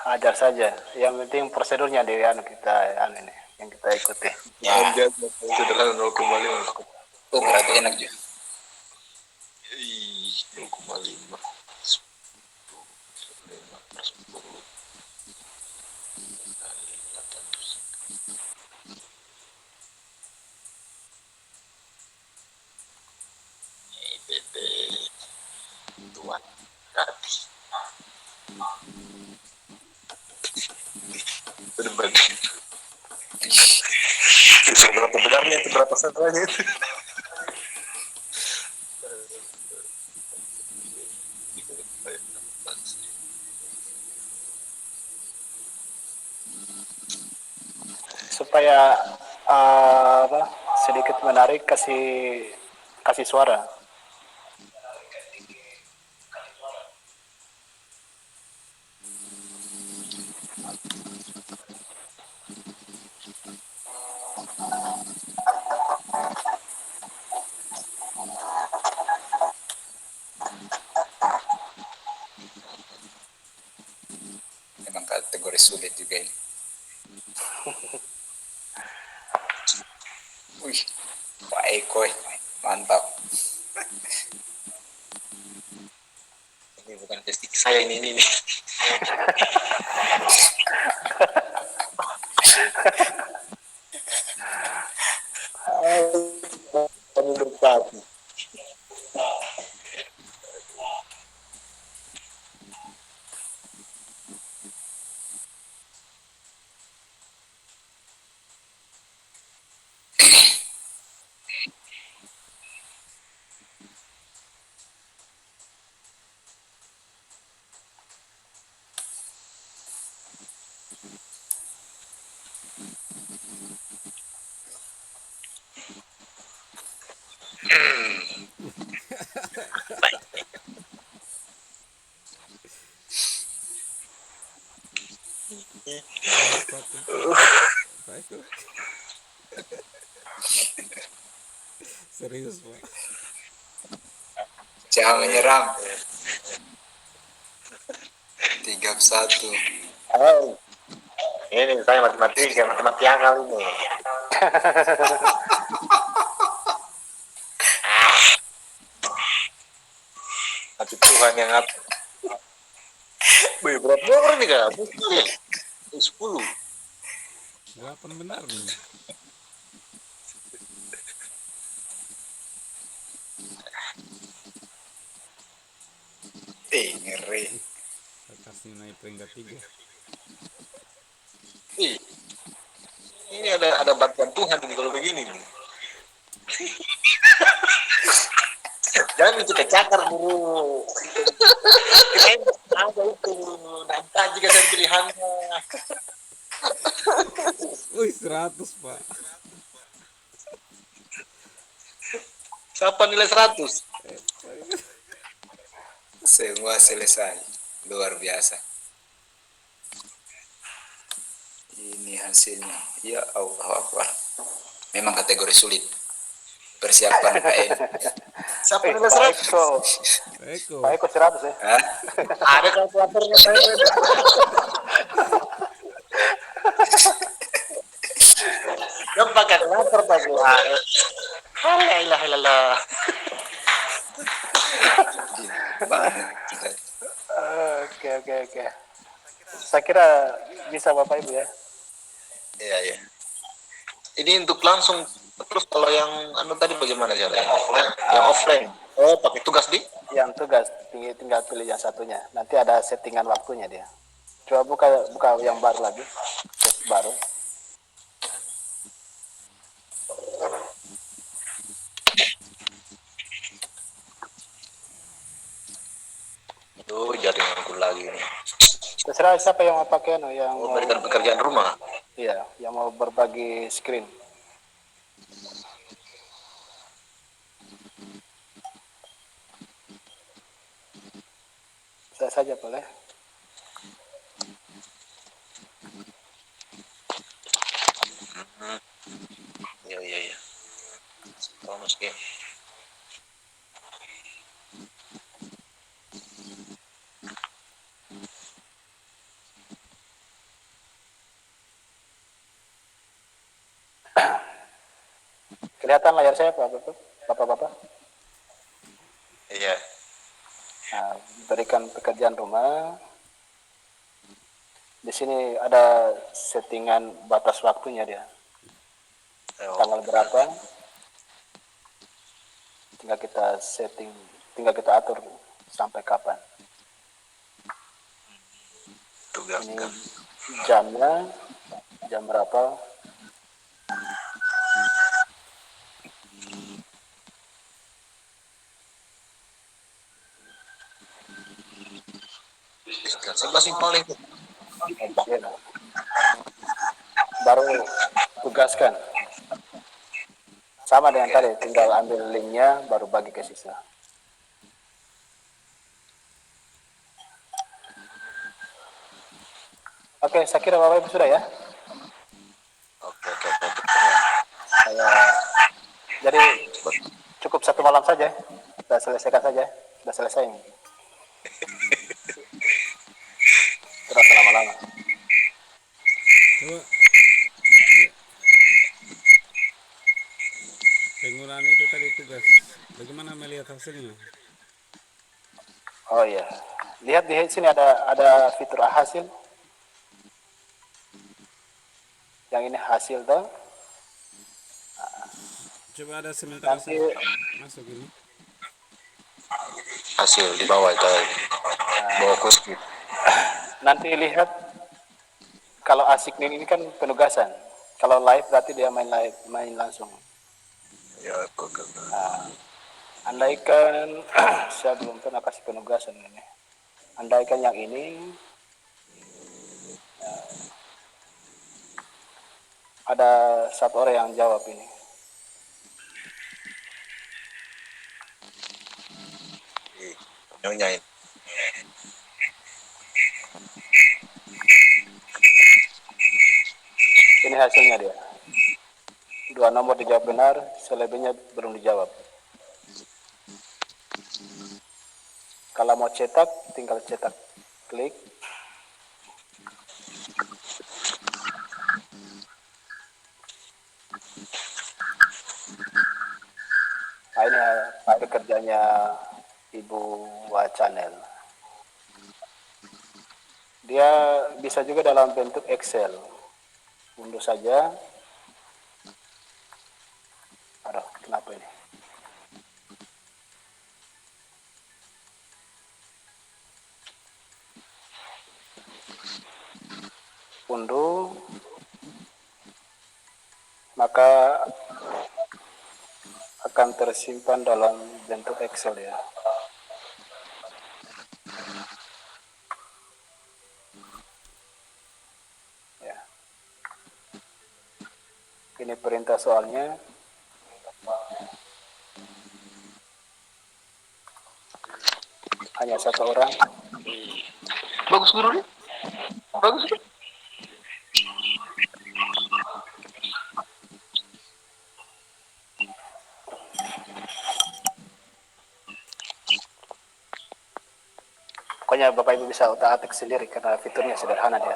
Hajar saja. Yang penting prosedurnya kita ini yang kita ikuti. Ya. Hajar sederhana 0,5. Oh berarti enak juga. 0,5. Tuan hati berbanding seberapa benarnya itu berapa sentranya itu Supaya sedikit menarik kasih suara. Memang kategori sulit juga ini. Wih, Pak Eko, mantap. ini bukan testik saya ini berbagi Serius, Pak. Jangan menyerang. 31. Oh, ini saya matematika, matematika kali ini. Tapi Tuhan yang ngatur. Wih, berat banget nih kak. Bukan. 10. 8 benar nih. Ngeri. Kasih naik peringkat 3. Ih, ini ada bantuan Tuhan ini kalau begini nih. Jangan itu kecakar bro. Kirain ada itu. Nanti jika saya pilihannya. Wih, 100, Pak. Siapa nilai 100? Semua selesai. Luar biasa. Ini hasilnya. Ya Allah Akbar. Memang kategori sulit. Persiapan KN. Siapa nilai Pak 100? Eko, Eko. Pak Eko 100 ya. Hah? Ada kalkulatornya saya. Yang pakai kalkulator Pak Tuhan. Halah. Oke. Saya kira bisa Bapak Ibu ya. Iya. Ini untuk langsung terus kalau yang tadi bagaimana caranya? Yang offline. Oh, pakai tugas di? Yang tugas tinggal pilih yang satunya. Nanti ada settingan waktunya dia. Coba buka yang baru lagi. Tes baru. Tuh jaringanku lagi nih. Terserah siapa yang mau pakai yang Oh, berikan pekerjaan rumah. iya, yang mau berbagi screen. Saya saja boleh. Iya. Bonus game. Kelihatan layar saya Bapak-bapak? Iya. Nah, berikan pekerjaan rumah. Di sini ada settingan batas waktunya dia. Tanggal berapa? Tinggal kita atur sampai kapan. Tugas Ini kan. jamnya, jam berapa? Sebelah simpel itu. Ya. Baru tugaskan. Sama dengan tadi, tinggal ambil linknya, baru bagi ke siswa. Oke, saya kira Bapak Ibu sudah ya. Oke. Jadi cukup satu malam saja, sudah selesaikan saja, sudah selesai. Terus lama-lama. Coba penggunaan itu tadi tugas. Bagaimana melihat hasilnya? Oh iya, lihat di sini ada fitur hasil. Yang ini hasil tuh. Coba ada sementara Nanti saya masuk ini. Hasil di bawah itu. Bawah kursi. nanti lihat kalau asik ini kan penugasan. Kalau live berarti dia main langsung. Ya, oke. Andaikan saya belum pernah kasih penugasan ini. Andaikan yang ini ada satu orang yang jawab ini. Nyanyain. Ini hasilnya dia. 2 nomor dijawab benar, selebihnya belum dijawab. Kalau mau cetak, tinggal cetak klik. Nah, ini pekerjaannya Ibu Wacanel. Dia bisa juga dalam bentuk Excel. Unduh saja. Aduh, kenapa ini? Unduh, maka akan tersimpan dalam bentuk Excel ya. Ya. Ini perintah soalnya. Hanya satu orang. Bagus guru nih. Bagus. Pokoknya Bapak Ibu bisa utak-atik sendiri karena fiturnya sederhana dia.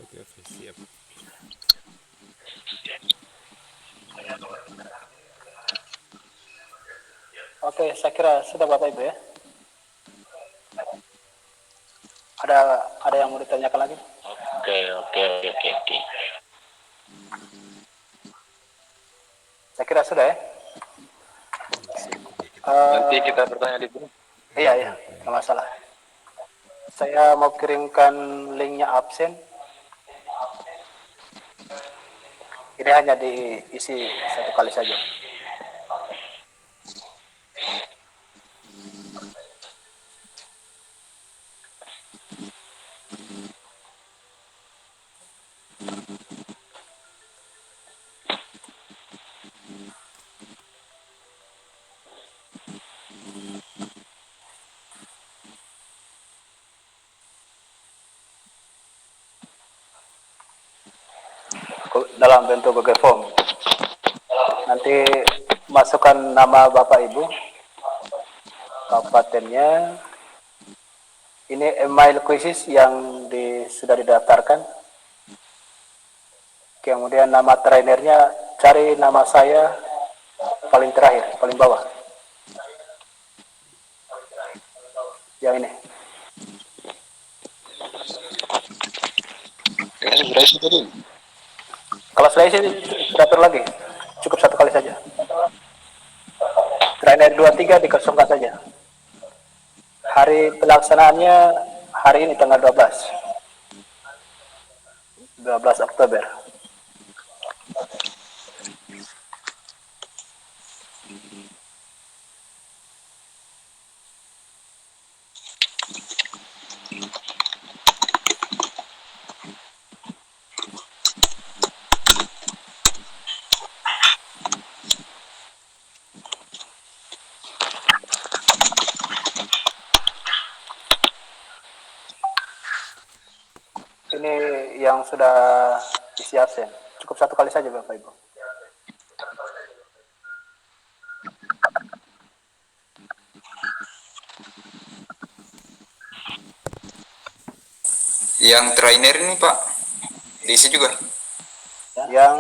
Oke, oke, siap. Oke, saya kira sudah Bapak Ibu ya. Ada yang mau ditanyakan lagi? Oke. Saya kira sudah ya. Siap juga kita. Nanti kita bertanya di sini. Iya, nggak masalah. Saya mau kirimkan linknya absen. Ini hanya diisi satu kali saja. Dalam bentuk Google Form. Nanti masukkan nama Bapak Ibu, kabupatennya, ini email khusus yang sudah didaftarkan, kemudian nama trainernya, cari nama saya paling terakhir, paling bawah, yang ini. Sudah isi tadi. Kalau seleksi tidak perlu lagi, cukup satu kali saja. Trainer 23 dikosongkan saja. Hari pelaksanaannya hari ini tanggal 12 Oktober. Ini yang sudah isi absen. Cukup satu kali saja Bapak Ibu. Yang trainer ini Pak, diisi juga. Yang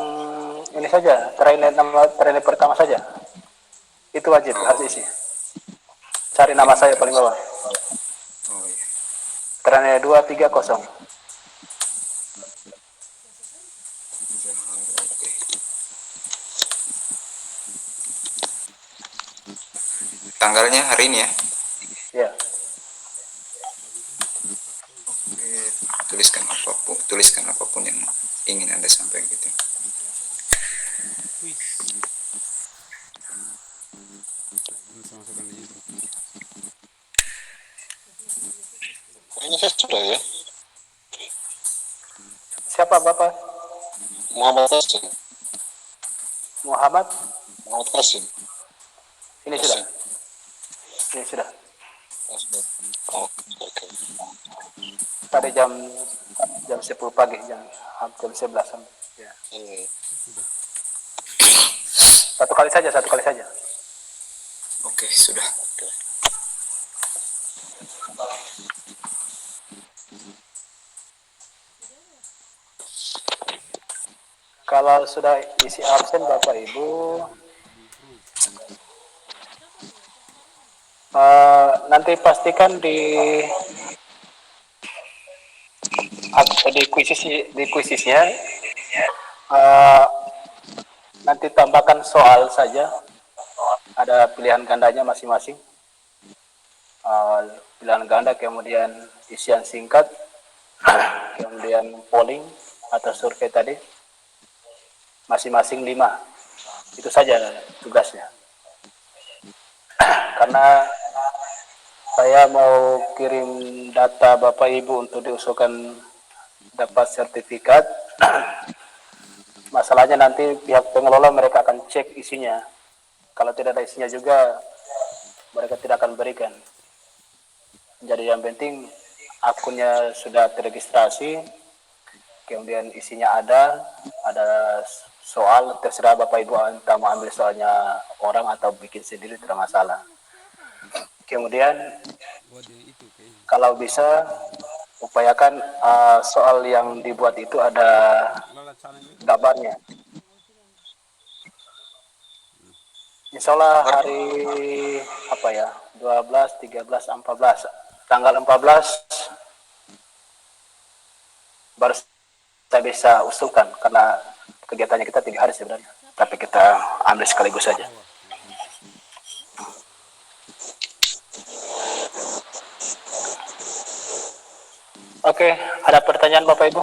ini saja, nama trainer pertama saja. Itu wajib harus isi. Cari nama saya paling bawah. Oh iya. Trainer 230. Oke. Tanggalnya hari ini ya. Ya. Tuliskan apapun yang ingin Anda sampaikan gitu. Wis. Masukkan di itu. Ini saya sudah ya. Siapa Bapak? Muhammad Qasim. Muhammad? Muhammad Qasim. Ini sudah. Ini sudah. Oke. Pada jam 10 pagi, jam 11 ya. Sudah. Satu kali saja. Oke, sudah. Kalau sudah isi absen Bapak Ibu, nanti pastikan di kuisisnya eh, nanti tambahkan soal saja, ada pilihan gandanya masing-masing. Pilihan ganda, kemudian isian singkat, kemudian polling atau survei tadi, masing-masing 5. Itu saja tugasnya. Karena saya mau kirim data Bapak Ibu untuk diusulkan dapat sertifikat. Masalahnya nanti pihak pengelola mereka akan cek isinya. Kalau tidak ada isinya juga, mereka tidak akan berikan. Jadi yang penting akunnya sudah terregistrasi, kemudian isinya ada soal, terserah Bapak Ibu entah mau ambil soalnya orang atau bikin sendiri tidak masalah. Kemudian kalau bisa upayakan soal yang dibuat itu ada gambarnya. Insya Allah hari apa ya, 12, 13, 14, tanggal 14 baru saya bisa usulkan, karena kegiatannya kita 3 hari sebenarnya, tapi kita ambil sekaligus saja. Oke, ada pertanyaan Bapak Ibu?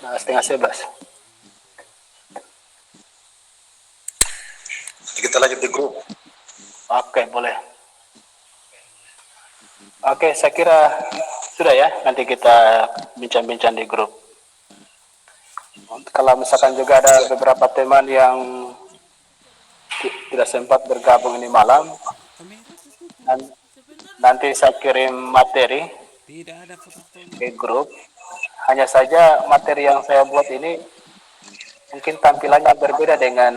Nah, setengah 11. Kita lanjut di grup. Oke, boleh. Oke, saya kira sudah ya, nanti kita bincang-bincang di grup. Kalau misalkan juga ada beberapa teman yang tidak sempat bergabung ini malam, nanti saya kirim materi Tidak ada foto-fotonya. di grup. Hanya saja materi yang saya buat ini mungkin tampilannya berbeda dengan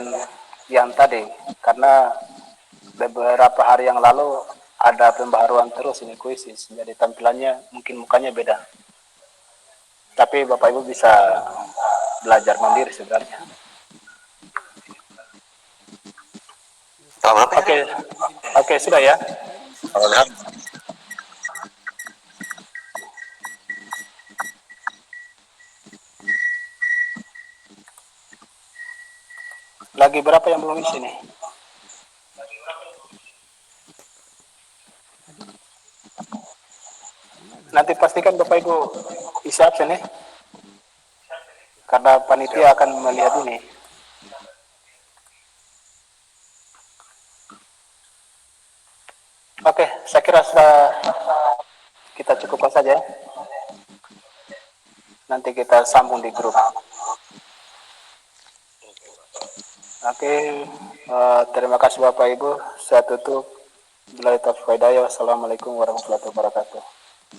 yang tadi, karena beberapa hari yang lalu ada pembaharuan terus ini kuisis, jadi tampilannya mungkin mukanya beda. Tapi Bapak Ibu bisa belajar mandiri sebenarnya. Oke, sudah ya. Lagi berapa yang belum isi nih? Nanti pastikan Bapak Ibu isi absen ya, karena panitia akan melihat ini. Oke, saya kira sudah, kita cukupkan saja. Nanti kita sambung di grup. Oke, terima kasih Bapak Ibu. Saya tutup. Billahi taufiq wal hidayah. Wassalamualaikum warahmatullahi wabarakatuh.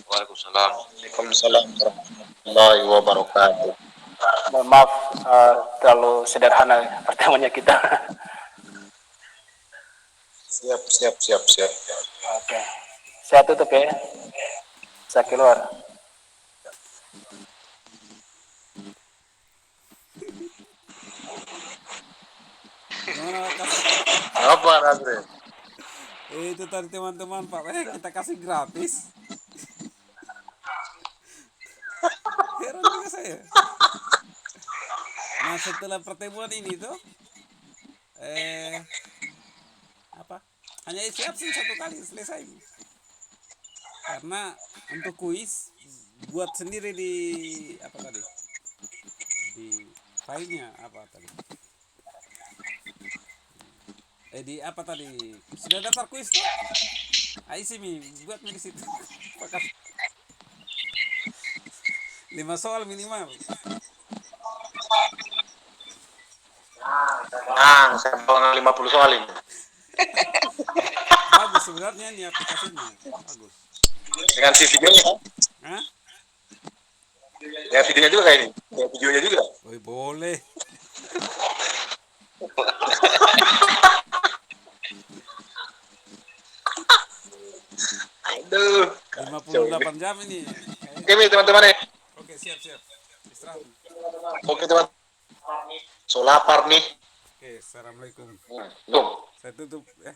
Waalaikumsalam. Waalaikumsalam warahmatullahi wabarakatuh. Maaf, terlalu sederhana pertemuannya kita. Siap. Oke, saya tutup ya. Saya keluar. Gimana kasih? Apa Razre? Itu tadi teman-teman Pak, kita kasih gratis. Heran juga saya. Nah setelah pertemuan ini tuh, apa? Hanya isi absen 1 kali selesai. Karena untuk kuis buat sendiri di apa tadi? Di filenya apa tadi? Di apa tadi? Sudah daftar kuis tuh? Isi mi buat mi di situ. Pakai 5 soal minimal. Nah, saya bawa 50 soal ini. Bagus sebenarnya ini aplikasinya. Bagus. Dengan si videonya. Hah? Ya videonya juga kayak ini. Ya videonya juga. Oh, boleh. Aduh. 58 jam ini. Oke, teman-teman ya. Oke, siap. Istirahat. Oke, teman. So lapar nih. Oke, assalamualaikum. Tuh. Saya tutup ya.